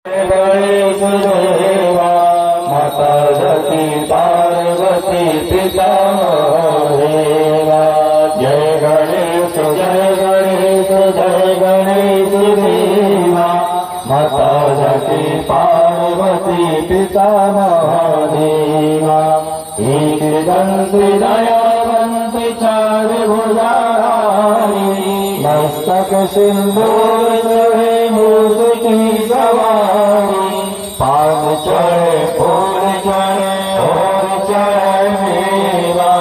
गणेश देवा माता सती पार्वती पिता देवा। जय गणेश जय गणेश जय गणेश देवा माता सती पार्वती पिता महादेवा। एक दंत दयावंत चार भुजारी मस्तक सिंदूर चढ़े मूस की सवारी। पान चढ़े फूल चढ़े और चढ़े मेवा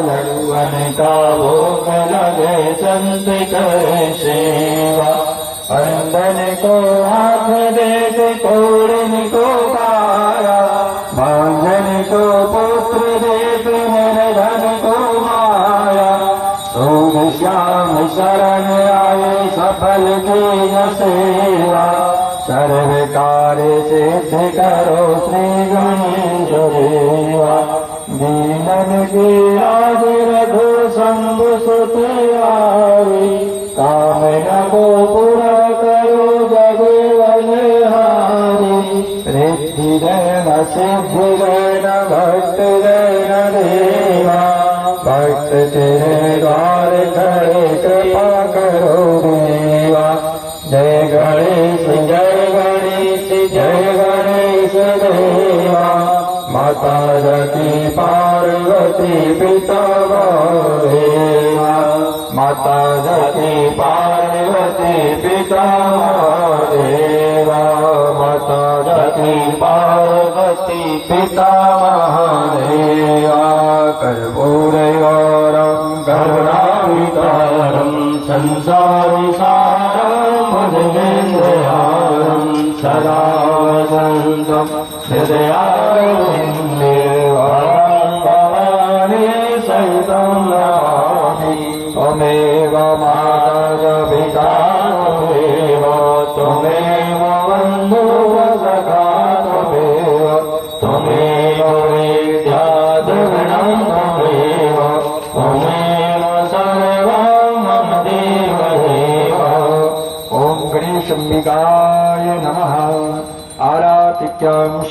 लड़ुअन का भोग लगे संत करे सेवा। अंधन को आँख देख कोढ़न को काया भांजन को पुत्र देख निर्धन को माया। शोभ श्याम शरण आए सफल की न सेवा। सर्व कार्य सिद्ध करो श्री गणेश देवा। दीनन की राज रघु शंभु सुत आरी कामना को पूरा करो जग बलहारी। रिद्धि देन सिद्धि देन भक्त देन देवा। भक्त तेरे द्वार खड़े कृपा करो देवा। जय गणेश जय गणेश जय गणेश देवा माता सती पार्वती पिता देवा। माता सती पार्वती पिता देवा। माता सती पार्वती पिता महादेवा। कर्पूरयोरं करुणावतारं संसारि सारं भुजगेन्द्रहारं सदा वसन्तं हृदयारविन्दे। भवानी सहितं नमामि त्वमेव माता पिता त्वमेव त्वमेव बन्धुः सखा त्वमेव त्वमेव विद्या द्रविणं त्वमेव त्वमेव सर्वं मम देवदेव। ॐ गणेशाम्बिकाय नमः। आरातिक्यं